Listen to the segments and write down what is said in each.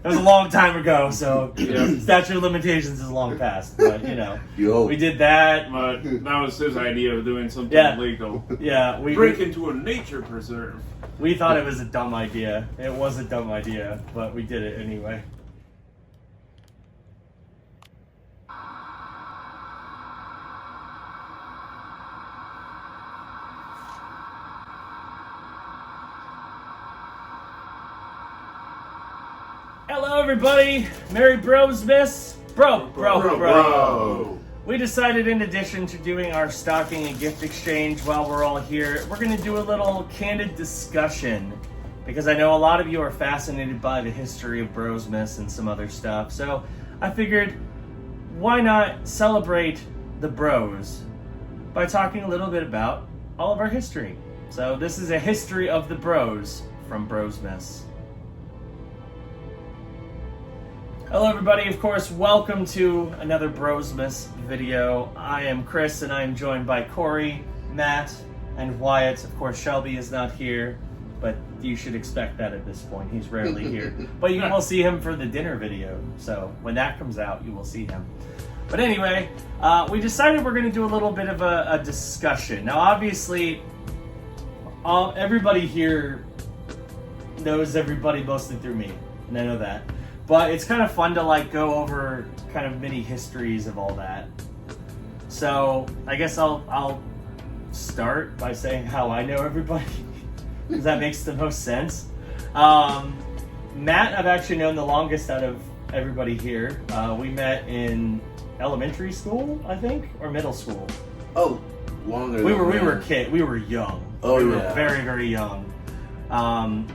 was a long time ago, so statute of limitations is long past. But we did that. But that was his idea of doing something illegal. Yeah, break into a nature preserve. We thought it was a dumb idea. It was a dumb idea, but we did it anyway. Hello, everybody. Merry Brosmas. Bro. We decided, in addition to doing our stocking and gift exchange while we're all here, we're going to do a little candid discussion, because I know a lot of you are fascinated by the history of Brosmas and some other stuff. So I figured, why not celebrate the bros by talking a little bit about all of our history. So this is a history of the bros from Brosmas. Hello everybody, of course, welcome to another Brosmas video. I am Chris and I am joined by Corey, Matt, and Wyatt. Of course, Shelby is not here, but you should expect that at this point. He's rarely here. But you will see him for the dinner video, so when that comes out, you will see him. But anyway, we decided we're going to do a little bit of a discussion. Now, obviously, everybody here knows everybody mostly through me, and I know that. But it's kind of fun to go over kind of mini histories of all that. So I guess I'll start by saying how I know everybody, because that makes the most sense. Matt, I've actually known the longest out of everybody here. We met in elementary school, I think, or middle school. Oh, longer. We were young. Oh, we were very, very young.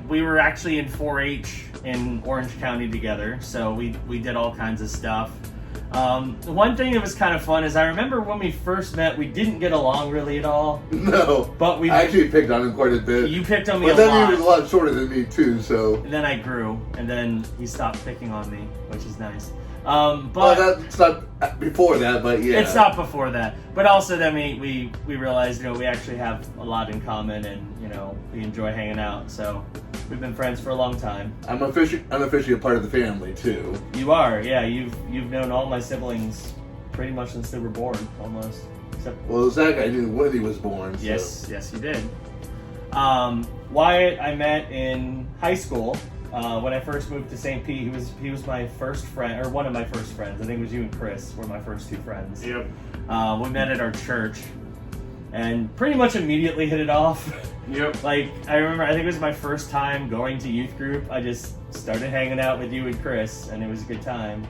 We were actually in 4-H in Orange County together, so we did all kinds of stuff. One thing that was kind of fun is I remember when we first met, we didn't get along really at all. No, but I actually picked on him quite a bit. You picked on me a lot. But then he was a lot shorter than me too, so. And then I grew, and then he stopped picking on me, which is nice. But that's not before that, but yeah. It's not before that. But also then we realized, we actually have a lot in common, and, we enjoy hanging out. So we've been friends for a long time. I'm officially a part of the family too. You are, yeah. You've known all my siblings pretty much since they were born, almost. Well, Zach, I knew when he was born. So. Yes, you did. Wyatt, I met in high school. When I first moved to St. Pete, he was my first friend, or one of my first friends. I think it was you and Chris were my first two friends. Yep. We met at our church, and pretty much immediately hit it off. Yep. I remember, I think it was my first time going to youth group. I just started hanging out with you and Chris, and it was a good time.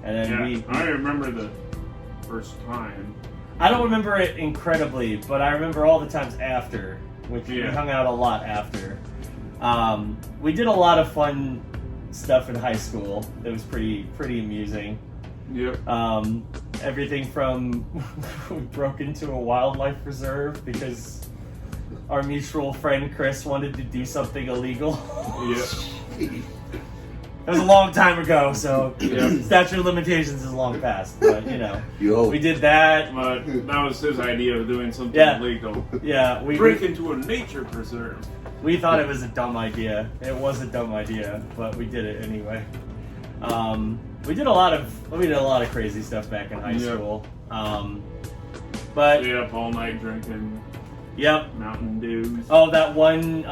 And then I remember the first time. I don't remember it incredibly, but I remember all the times after, which we hung out a lot after. We did a lot of fun stuff in high school. It was pretty amusing. Yep. Everything from we broke into a wildlife reserve because our mutual friend Chris wanted to do something illegal. Yep. It was a long time ago, so statute of limitations is long past. But we did that. But that was his idea of doing something illegal. Yeah, break into a nature preserve. We thought it was a dumb idea. It was a dumb idea, but we did it anyway. We did a lot of crazy stuff back in high school. But stayed up all night drinking. Yep. Mountain Dews. Oh, that one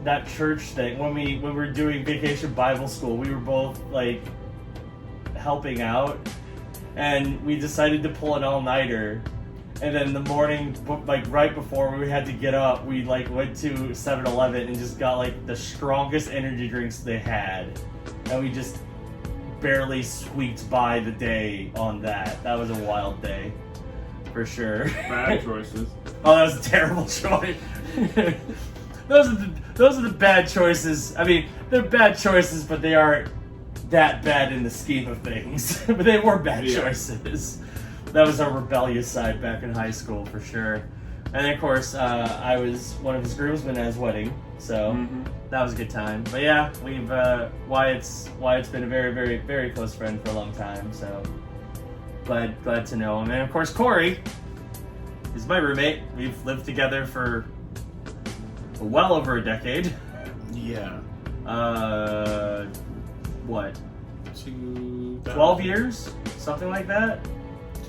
that church thing when we were doing Vacation Bible School, we were both helping out, and we decided to pull an all-nighter. And then in the morning, right before we had to get up, we went to 7-Eleven and just got the strongest energy drinks they had, and we just barely squeaked by the day on that. That was a wild day, for sure. Bad choices. Oh, that was a terrible choice. Those are the bad choices. I mean, they're bad choices, but they aren't that bad in the scheme of things. But they were bad choices. That was our rebellious side back in high school, for sure. And then, of course, I was one of his groomsmen at his wedding, so that was a good time. But yeah, we've Wyatt's been a very, very, very close friend for a long time, so glad to know him. And of course, Corey is my roommate. We've lived together for well over a decade. Yeah. what, 2000 12 years, something like that.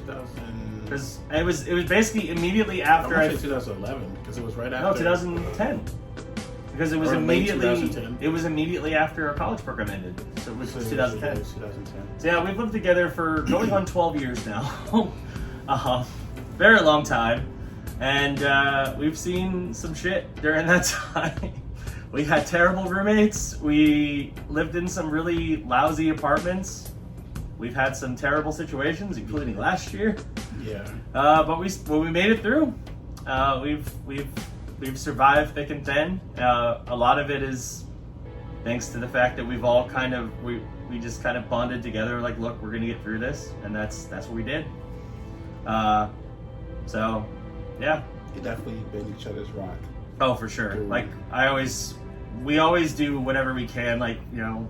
2000. Because it was basically immediately I after want to say 2011 because it was right after. no, 2010. Because it was Or late immediately 2010. it was immediately after our college program ended, so it was So it was 2010. 2010. So yeah, we've lived together for going on 12 years now. Very long time, and we've seen some shit during that time. We had terrible roommates. We lived in some really lousy apartments. We've had some terrible situations, including last year. Yeah. But we made it through. We've survived thick and thin. A lot of it is thanks to the fact that we've all we just kind of bonded together. Like, look, we're gonna get through this, and that's what we did. So, yeah. You definitely been each other's rock. Oh, for sure. Like we always do whatever we can. Like, you know,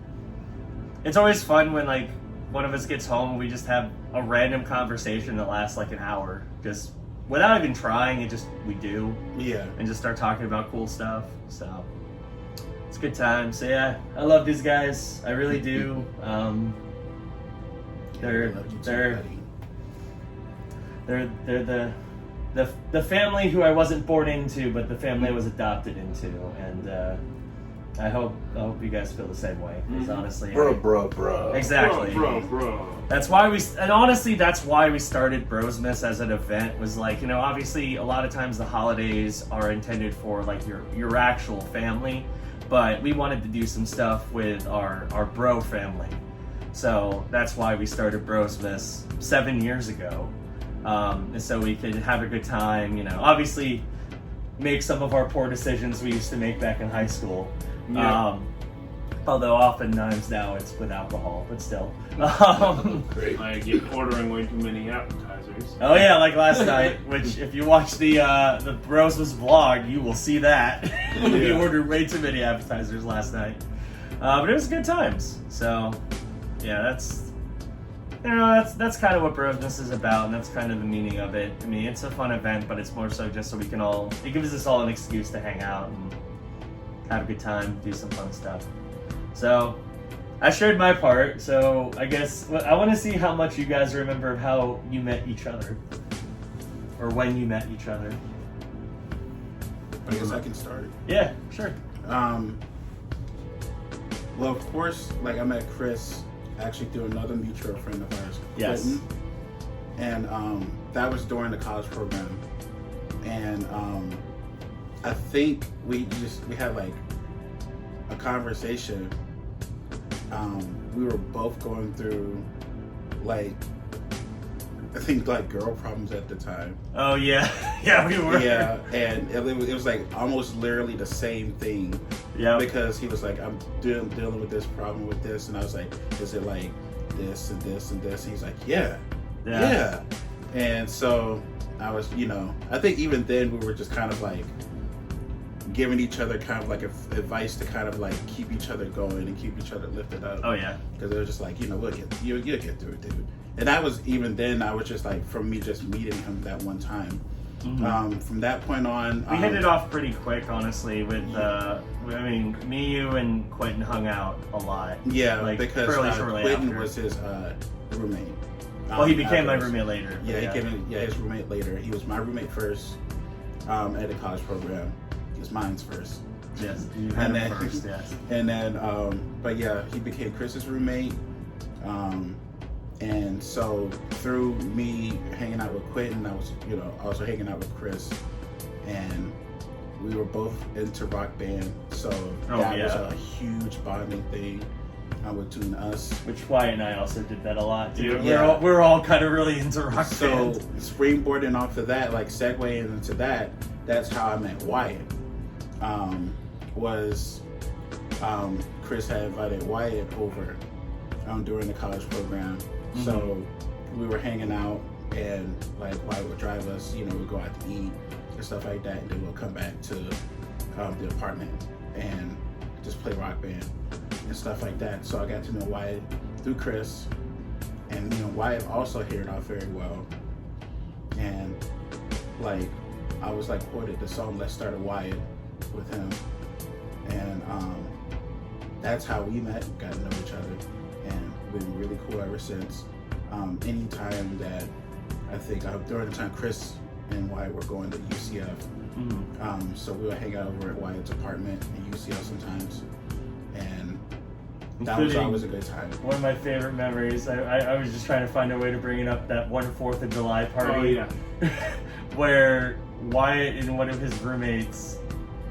it's always fun when like one of us gets home and we just have a random conversation that lasts like an hour, just without even trying. We do. Yeah. And just start talking about cool stuff. So it's a good time. So yeah, I love these guys. I really do. They're the family who I wasn't born into, but the family I was adopted into, and I hope you guys feel the same way. Because honestly, Bro. exactly. Bro. That's why that's why we started Brosmas as an event. Was like, you know, obviously a lot of times the holidays are intended for like your actual family, but we wanted to do some stuff with our bro family. So that's why we started Brosmas 7 years ago. And so we could have a good time, you know, obviously make some of our poor decisions we used to make back in high school. Yeah. Although oftentimes now it's with alcohol, but still. Great. Like you're ordering way too many appetizers. Oh yeah, like last night, which if you watch the Brosmas vlog, you will see that. We ordered way too many appetizers last night. But it was good times. So yeah, that's kind of what Brosmas is about, and that's kind of the meaning of it. I mean, it's a fun event, but it's more so just so it gives us all an excuse to hang out and have a good time, do some fun stuff. So I shared my part, so I guess I want to see how much you guys remember of how you met each other, or when you met each other. I guess I can start. Yeah, sure. Well, of course, like I met Chris actually through another mutual friend of ours, Yes. Clinton. And that was during the college program. And I think we had like a conversation. We were both going through like, I think like girl problems at the time. Oh yeah, yeah, we were. Yeah, and it was like almost literally the same thing. Yeah. Because he was like, I'm dealing with this problem with this, and I was like, is it like this and this and this? And he's like, yeah. And so I was, you know, I think even then we were just kind of like giving each other kind of like advice to kind of like keep each other going and keep each other lifted up. Oh yeah. Because it was just like, you know, you'll get through it, dude. And that was even then. I was just like, from me just meeting him that one time. Mm-hmm. From that point on, We hit it off pretty quick, honestly. With I mean, me, you, and Quentin hung out a lot. Yeah, like, because shortly Quentin after. was his roommate. Well, he became my afterwards. roommate later. Yeah, his roommate later. He was my roommate first at the college program. He was mine's first. Yes, you had And him then- first. Yes. And then, but yeah, he became Chris's roommate. And so through me hanging out with Quentin, I was, you know, also hanging out with Chris, and we were both into Rock Band. So that was a huge bonding thing between us. Which Wyatt and I also did that a lot too. Yeah. We're all kind of really into rock So band. springboarding off of that, like segueing into that, that's how I met Wyatt. Chris had invited Wyatt over during the college program. Mm-hmm. So we were hanging out, and like Wyatt would drive us, you know, we'd go out to eat and stuff like that, and then we'll come back to the apartment and just play Rock Band and stuff like that. So I got to know Wyatt through Chris, and you know, Wyatt also hit it off very well. And like I was like quoted the song "Let's Start a Wyatt" with him, and that's how we met, got to know each other. been really cool ever since. Anytime that I think during the time Chris and Wyatt were going to UCF, so we would hang out over at Wyatt's apartment in UCF sometimes, and that was always a good time. One of my favorite memories. I was just trying to find a way to bring it up. That one 4th of July party, where Wyatt and one of his roommates.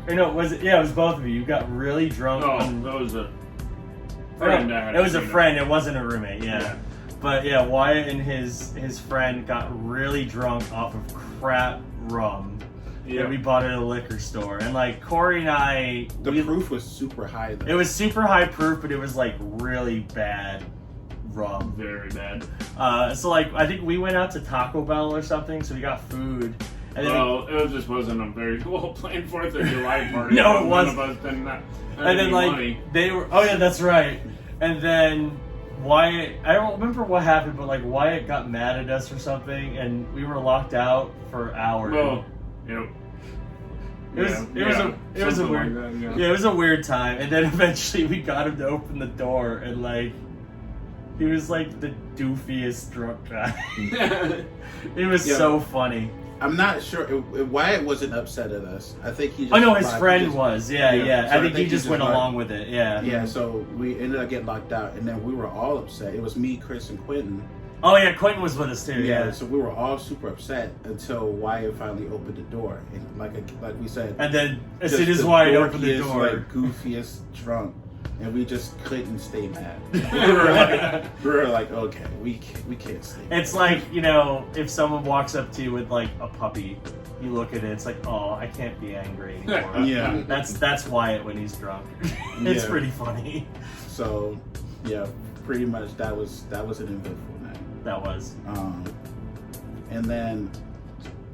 Or no, was it? Yeah, it was both of you. You got really drunk. That was a friend. It was a friend. It wasn't a roommate. Yeah. But yeah, Wyatt and his friend got really drunk off of crap rum that we bought at a liquor store. And like Corey and I, the proof was super high though. It was super high proof, but it was like really bad rum. Very bad. So like I think we went out to Taco Bell or something, so we got food. And then it just wasn't a very well planned 4th of July party. No, it wasn't. None of us didn't have and then like money. they were. Oh yeah, that's right. And then Wyatt, I don't remember what happened, but like Wyatt got mad at us or something, and we were locked out for hours. Well, yep. It was a weird, it was a weird time. And then eventually we got him to open the door, and like he was like the doofiest drunk guy. It was so funny. I'm not sure. Wyatt wasn't upset at us. I think he just... Oh, no, his friend was. Yeah. So I think he just went along with it. Yeah. Yeah, so we ended up getting locked out, and then we were all upset. It was me, Chris, and Quentin. Oh, yeah, Quentin was with us, too. Yeah. So we were all super upset until Wyatt finally opened the door. And like we said... And then, as soon as Wyatt opened the door... like, goofiest drunk. And we just couldn't stay mad. we were like, okay, we can't stay mad. It's like, you know, if someone walks up to you with like a puppy, you look at it, it's like, oh, I can't be angry anymore. Yeah. That's Wyatt when he's drunk. It's pretty funny. So, yeah, pretty much that was an eventful night. That was. And then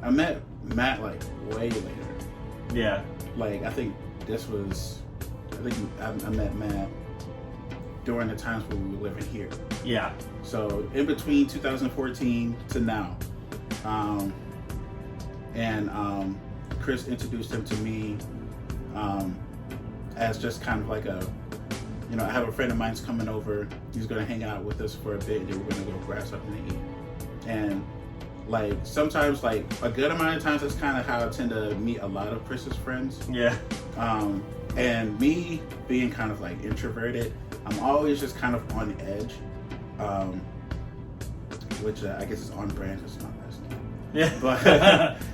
I met Matt like way later. Yeah. Like I think I met Matt during the times when we were living here. Yeah. So in between 2014 to now. Chris introduced him to me as just kind of like I have a friend of mine's coming over. He's going to hang out with us for a bit, and then we're going to go grab something to eat. And like sometimes, like a good amount of times, that's kind of how I tend to meet a lot of Chris's friends. Yeah. And me being kind of like introverted, I'm always just kind of on edge, which I guess is on brand. It's not last name. Yeah, but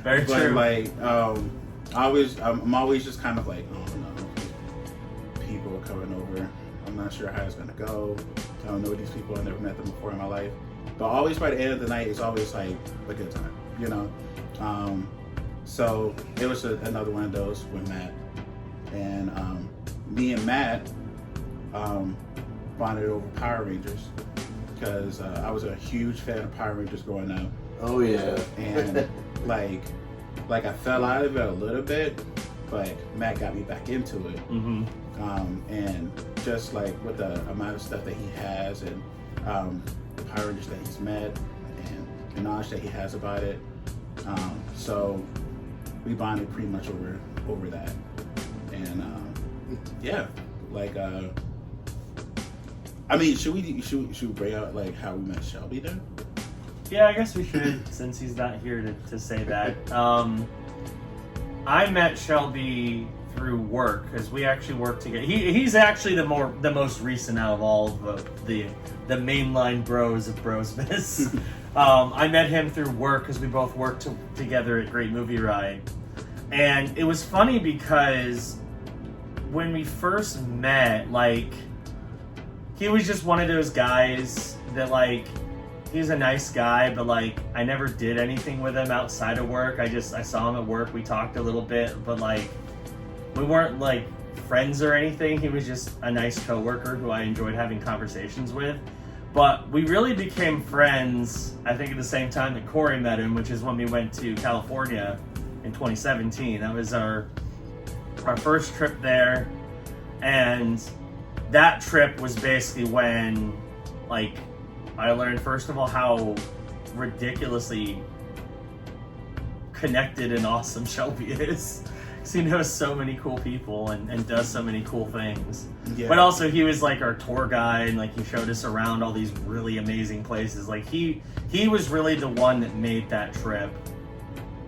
very but true. Like, I'm always just kind of like, oh no, people are coming over. I'm not sure how it's gonna go. I don't know these people. I've never met them before in my life. But always by the end of the night, it's always like a good time, you know. So it was another one of those with Matt. And me and Matt bonded over Power Rangers because I was a huge fan of Power Rangers growing up. Oh yeah. And like I fell out of it a little bit, but Matt got me back into it. Mm-hmm. And just like with the amount of stuff that he has and the Power Rangers that he's met and the knowledge that he has about it, so we bonded pretty much over that. And yeah, like I mean, should we bring out like how we met Shelby then? Yeah, I guess we should, since he's not here to say that. I met Shelby through work because we actually work together. He's actually the most recent out of all of the mainline bros of Brosmas. I met him through work because we both worked together at Great Movie Ride, and it was funny because when we first met, like, he was just one of those guys that, like, he's a nice guy, but, like, I never did anything with him outside of work. I saw him at work, we talked a little bit, but, like, we weren't, like, friends or anything. He was just a nice coworker who I enjoyed having conversations with. But we really became friends, I think, at the same time that Corey met him, which is when we went to California in 2017. That was our first trip there, and that trip was basically when, like, I learned, first of all, how ridiculously connected and awesome Shelby is. because he knows so many cool people and does so many cool things. Yeah. But also he was like our tour guide, and like he showed us around all these really amazing places. Like he was really the one that made that trip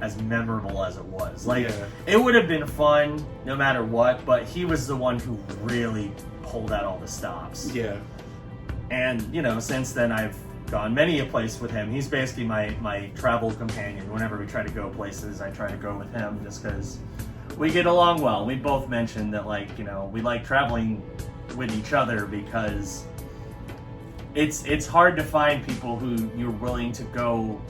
as memorable as it was. Like it would have been fun no matter what, but he was the one who really pulled out all the stops. Yeah. And you know, since then I've gone many a place with him. He's basically my travel companion. Whenever we try to go places, I try to go with him just because we get along well. We both mentioned that, like, you know, we like traveling with each other because it's hard to find people who you're willing to go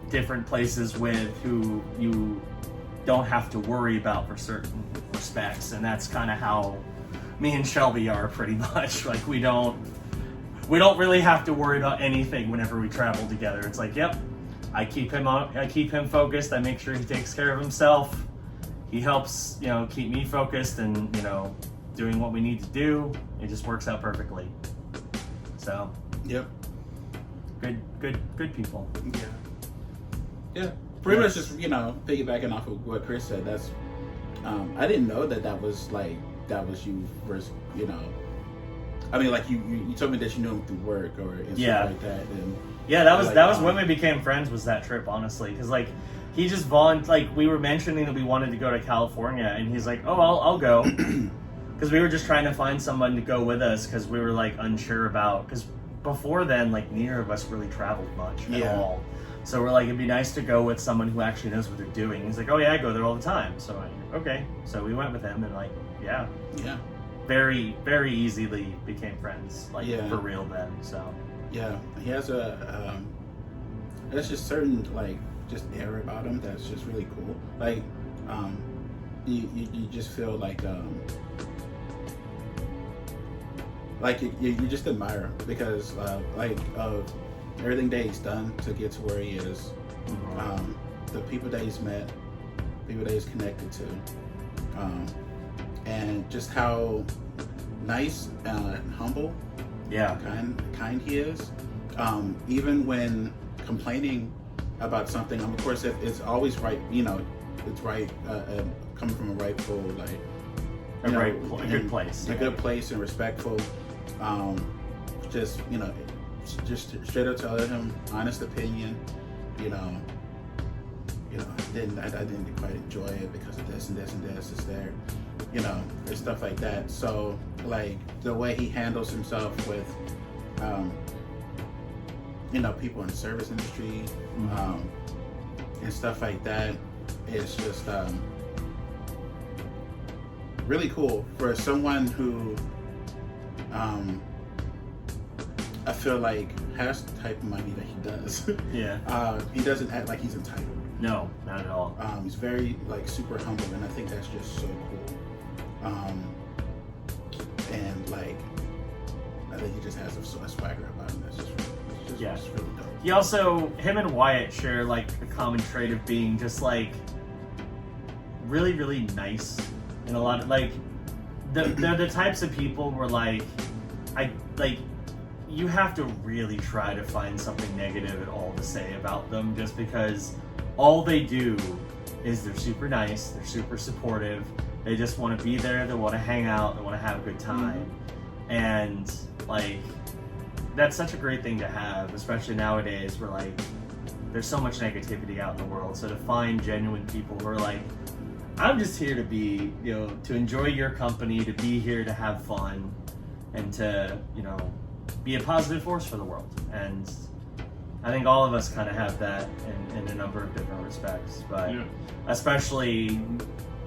different places with, who you don't have to worry about for certain respects. And that's kind of how me and Shelby are, pretty much. Like we don't really have to worry about anything whenever we travel together. It's like, yep, I keep him focused. I make sure he takes care of himself. He helps, you know, keep me focused and, you know, doing what we need to do. It just works out perfectly. So, Yep. Good people. Yeah. Pretty much just, you know, piggybacking off of what Chris said. That's I didn't know that was you versus, you know. I mean, like you told me that you knew him through work or stuff like that. And yeah, that was when we became friends. Was that trip, honestly? Because like he just like we were mentioning that we wanted to go to California, and he's like, "Oh, I'll go," because we were just trying to find someone to go with us because we were like unsure about, because before then, like neither of us really traveled much at all. So we're like, it'd be nice to go with someone who actually knows what they're doing. He's like, "Oh yeah, I go there all the time." So I'm like, okay. So we went with him, and like, yeah. Very, very easily became friends, like for real then. So yeah, he has there's just certain like just air about him that's just really cool. Like you just feel like you just admire him because everything that he's done to get to where he is, the people that he's met, people that he's connected to, and just how nice and humble, kind he is. Even when complaining about something, of course, it's always right. You know, it's right coming from a rightful, like a good place, a good place and respectful. Just straight up tell him honest opinion. I didn't quite enjoy it because of this and this and this. It's there. And stuff like that. So, like, the way he handles himself with, people in the service industry, and stuff like that, is just really cool for someone who, I feel like has the type of money that he does. He doesn't act like he's entitled. No, not at all. He's very, like, super humble, and I think that's just so cool. And like, I think he just has a swagger about him that's just really dope. He also, him and Wyatt share like a common trait of being just like really, really nice, and a lot of like they're the types of people where you have to really try to find something negative at all to say about them, just because all they do is they're super nice, they're super supportive. They just want to be there, they want to hang out, they want to have a good time. And, like, that's such a great thing to have, especially nowadays where, like, there's so much negativity out in the world. So to find genuine people who are like, I'm just here to be, to enjoy your company, to be here to have fun, and to, be a positive force for the world. And I think all of us kind of have that in a number of different respects. But especially,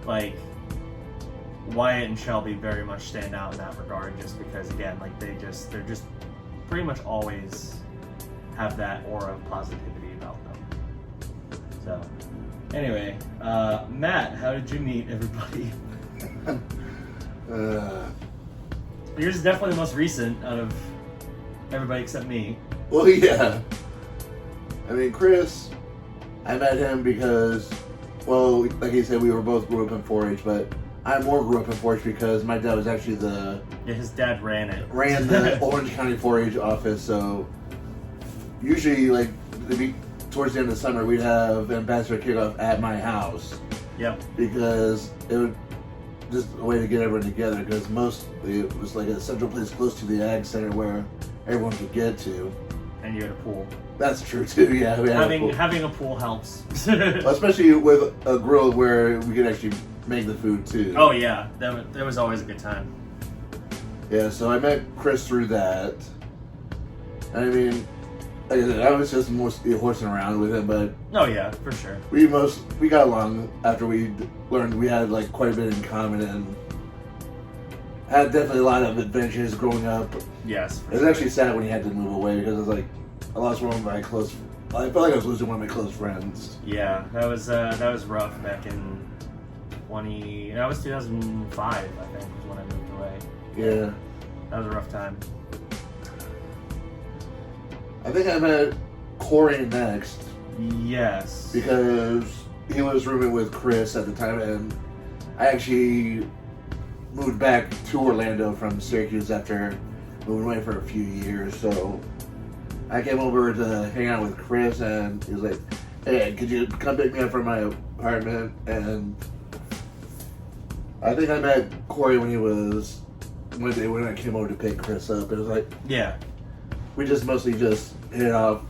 like, Wyatt and Shelby very much stand out in that regard, just because, again, like they're just pretty much always have that aura of positivity about them. So anyway, Matt, how did you meet everybody? Yours is definitely the most recent out of everybody except me. Well, yeah. I mean, Chris, I met him because, well, like you said, we both grew up in 4-H, but I more grew up in 4-H because my dad was actually his dad ran the Orange County 4-H office. So usually, like, towards the end of the summer, we'd have ambassador kickoff at my house, Yep. because it was just a way to get everyone together. Because mostly it was like a central place close to the ag center where everyone could get to. And you had a pool. That's true too. Yeah, we had a pool. Having a pool helps. Well, especially with a grill where we could actually make the food too. Oh yeah, that was always a good time. Yeah, so I met Chris through that. I mean, like I said, I was just mostly horsing around with him, but Oh yeah, for sure. we got along after we learned we had like quite a bit in common and had definitely a lot of adventures growing up. Yes. It was actually sad when he had to move away because it was like I lost one of my close. I felt like I was losing one of my close friends. Yeah, that was rough back in 2005, I think, was when I moved away. Yeah, That was a rough time. I think I met Corey next Yes. because he was rooming with Chris at the time, and I actually moved back to Orlando from Syracuse after moving away for a few years. So I came over to hang out with Chris, and he was like, "Hey, could you come pick me up from my apartment?" And I think I met Corey when I came over to pick Chris up. It was like Yeah. we just mostly just hit it off,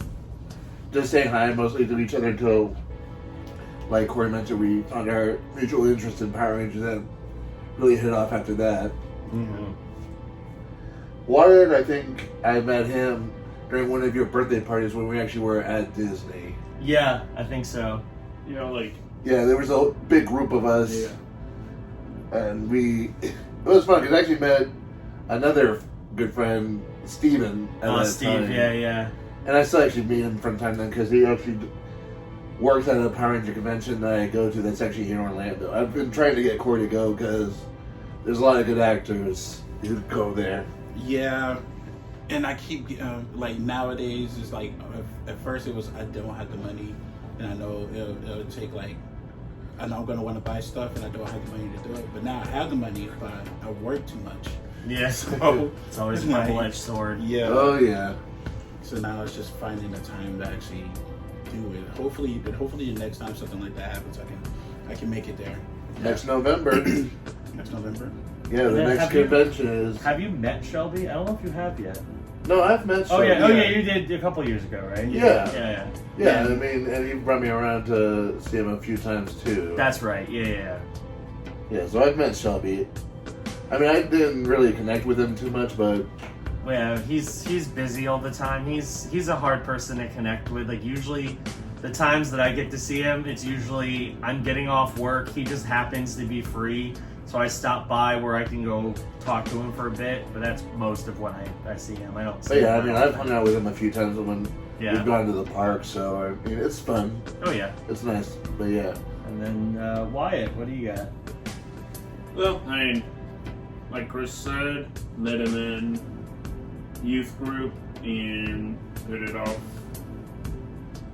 just saying hi mostly to each other until, like Corey mentioned, we found our mutual interest in Power Rangers and really hit off after that. Mm-hmm. Warren, I think I met him during one of your birthday parties when we actually were at Disney. Yeah, I think so. You know, like, Yeah, there was a big group of us, yeah. and it was fun because I actually met another good friend, Steven, at that Steve, time. yeah. And I still actually meet him from time to time because he actually works at a Power Ranger convention that I go to that's actually here in Orlando. I've been trying to get Corey to go because there's a lot of good actors who go there. Yeah, and I keep like nowadays it's like at first it was I don't have the money, and I know it'll take like I know I'm gonna want to buy stuff and I don't have the money to do it. But now I have the money, but I work too much. Yeah, so it's always a double-edged sword. Yeah. Oh yeah. So now it's just finding the time to actually do it. Hopefully the next time something like that happens, I can make it there. Next November. Next November. Yeah, the then next have you- convention is. Have you met Shelby? I don't know if you have yet. No, I've met. Oh yeah, Shelby, you did a couple years ago, right? Yeah. Yeah. Yeah, I mean, and he brought me around to see him a few times too. That's right. Yeah. Yeah, so I've met Shelby. I mean, I didn't really connect with him too much, but Yeah, he's busy all the time. He's a hard person to connect with. Like usually, the times that I get to see him, it's usually I'm getting off work. He just happens to be free, so I stop by where I can go talk to him for a bit. But that's most of when I see him. I don't. See but yeah, I him mean, that I've hung out with him a few times when Yeah. we've gone to the park, so I mean, it's fun. Oh yeah. It's nice, but yeah. And then Wyatt, what do you got? Well, I mean, like Chris said, met him in youth group and hit it off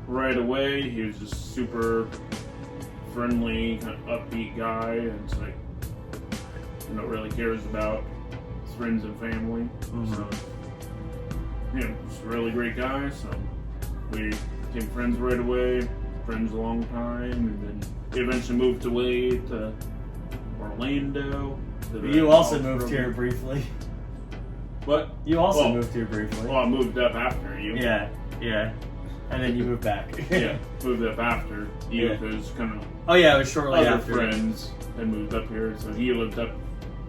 right away. He was just super friendly, kind of upbeat guy, and it's like, really cares about his friends and family. Mhm. So, just a really great guy. So we became friends right away, friends a long time, and then he eventually moved away to Orlando. to the You also college moved program. here briefly. What? You also Well- moved here briefly. Well, I moved up after you. Yeah. And then you moved back. Yeah, moved up after you Yeah. because kind of Oh yeah, it was shortly other after. friends had moved up here, so he lived up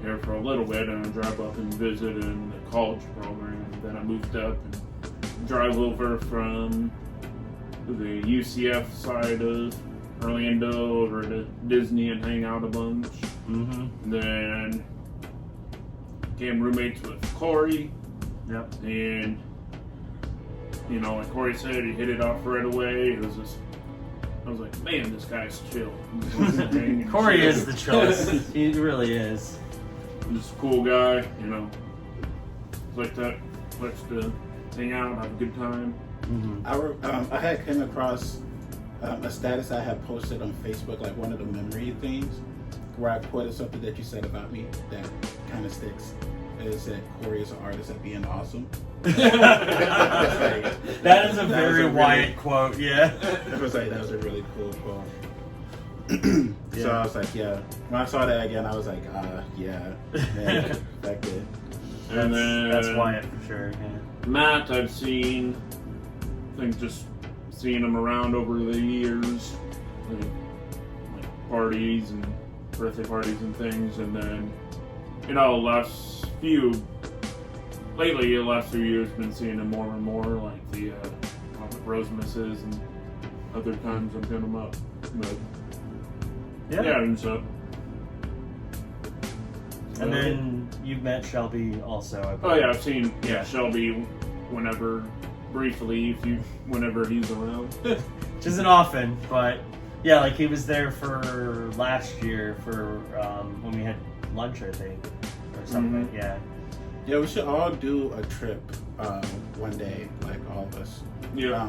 here for a little bit, and I drive up and visit in the college program. And then I moved up and drive over from the UCF side of Orlando over to Disney and hang out a bunch. Mm-hmm. Then became roommates with Corey, Yep. and like Corey said, he hit it off right away. It was just, I was like, man, this guy's chill. He just wants to hang and Corey chill. is the chillest. He really is. Just a cool guy, like that. Likes to hang out, have a good time. Mm-hmm. I had came across a status I had posted on Facebook, like one of the memory things, where I quoted something that you said about me that kind of sticks. It said, Corey is an artist at being awesome. That is a very Wyatt quote, yeah. That was a really cool quote. So I was like, yeah. When I saw that again, I was like, yeah, man, that good. And then That's Wyatt for sure. Yeah. Matt, I've seen, I think just seeing him around over the years, like parties and birthday parties and things, and then, lately, the last few years, been seeing him more and more, like the Brosmases and other times I've hit him up. But yeah, and so. And then you've met Shelby also. I Oh believe. yeah, I've seen Shelby briefly, whenever he's around. Which isn't often, but yeah, like he was there for last year for when we had lunch, I think, or something. Mm-hmm. Yeah. Yeah, we should all do a trip one day, like all of us. Yeah.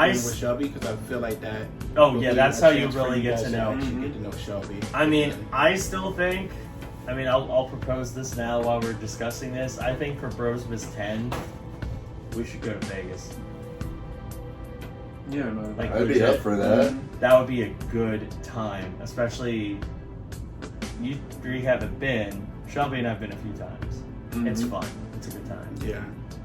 With Shelby, because I feel like that. Oh will yeah, be that's a how you chance for really get guys to know. actually get to know Shelby. I mean, I still think. I mean, I'll propose this now while we're discussing this. I think for Brosmas 10, we should go to Vegas. Yeah, no, Like, I'd be legit. up for that. That would be a good time, especially you three haven't been. Shelby and I've been a few times. Mhm. It's fun. It's a good time. Yeah,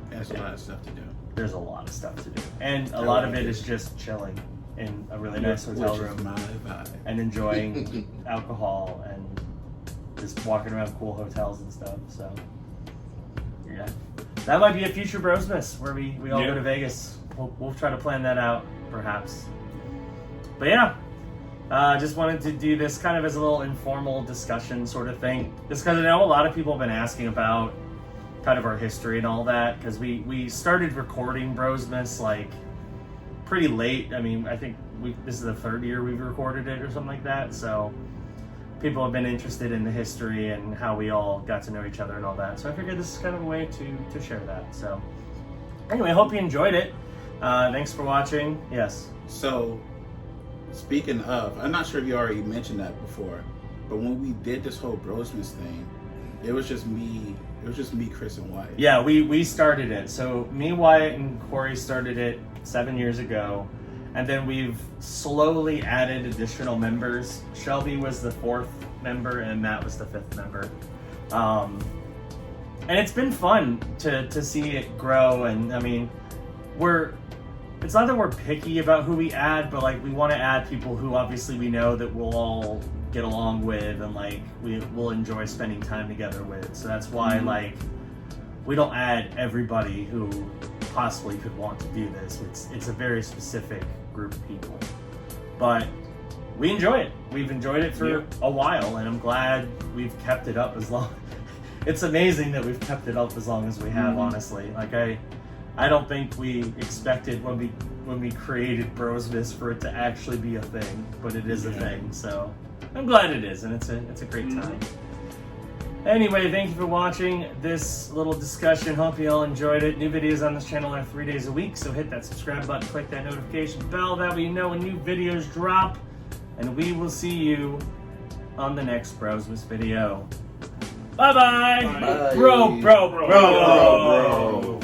there's a lot of stuff to do. There's a lot of stuff to do, and a lot of it is just chilling in a really nice hotel Which room is my vibe. and enjoying alcohol and just walking around cool hotels and stuff. So yeah, that might be a future Brosmas where we all go to Vegas. We'll try to plan that out perhaps. But yeah, just wanted to do this kind of as a little informal discussion sort of thing, just because I know a lot of people have been asking about kind of our history and all that, because we started recording Brosmas like pretty late. I mean, I think this is the third year we've recorded it or something like that, so people have been interested in the history and how we all got to know each other and all that. So I figured this is kind of a way to share that. So anyway, I hope you enjoyed it. Thanks for watching. Yes. So, speaking of, I'm not sure if you already mentioned that before, but when we did this whole Brosmas thing, it was just me, Chris, and Wyatt. Yeah, we started it. So me, Wyatt, and Corey started it 7 years ago. And then we've slowly added additional members. Shelby was the 4th member and Matt was the 5th member. And it's been fun to see it grow. And I mean, it's not that we're picky about who we add, but like we want to add people who obviously we know that we'll all get along with and like we'll enjoy spending time together with. So that's why like we don't add everybody who possibly could want to do this. It's a very specific group of people, but we enjoy it. We've enjoyed it for a while, and I'm glad we've kept it up as long. It's amazing that we've kept it up as long as we have. Honestly, like I don't think we expected when we created Brosmas for it to actually be a thing, but it is a thing. So I'm glad it is, and it's a great time. Anyway, thank you for watching this little discussion. Hope you all enjoyed it. New videos on this channel are 3 days a week, so hit that subscribe button, click that notification bell, that way you know when new videos drop, and we will see you on the next Brosmas video. Bye-bye! Bye. Bro. Bro.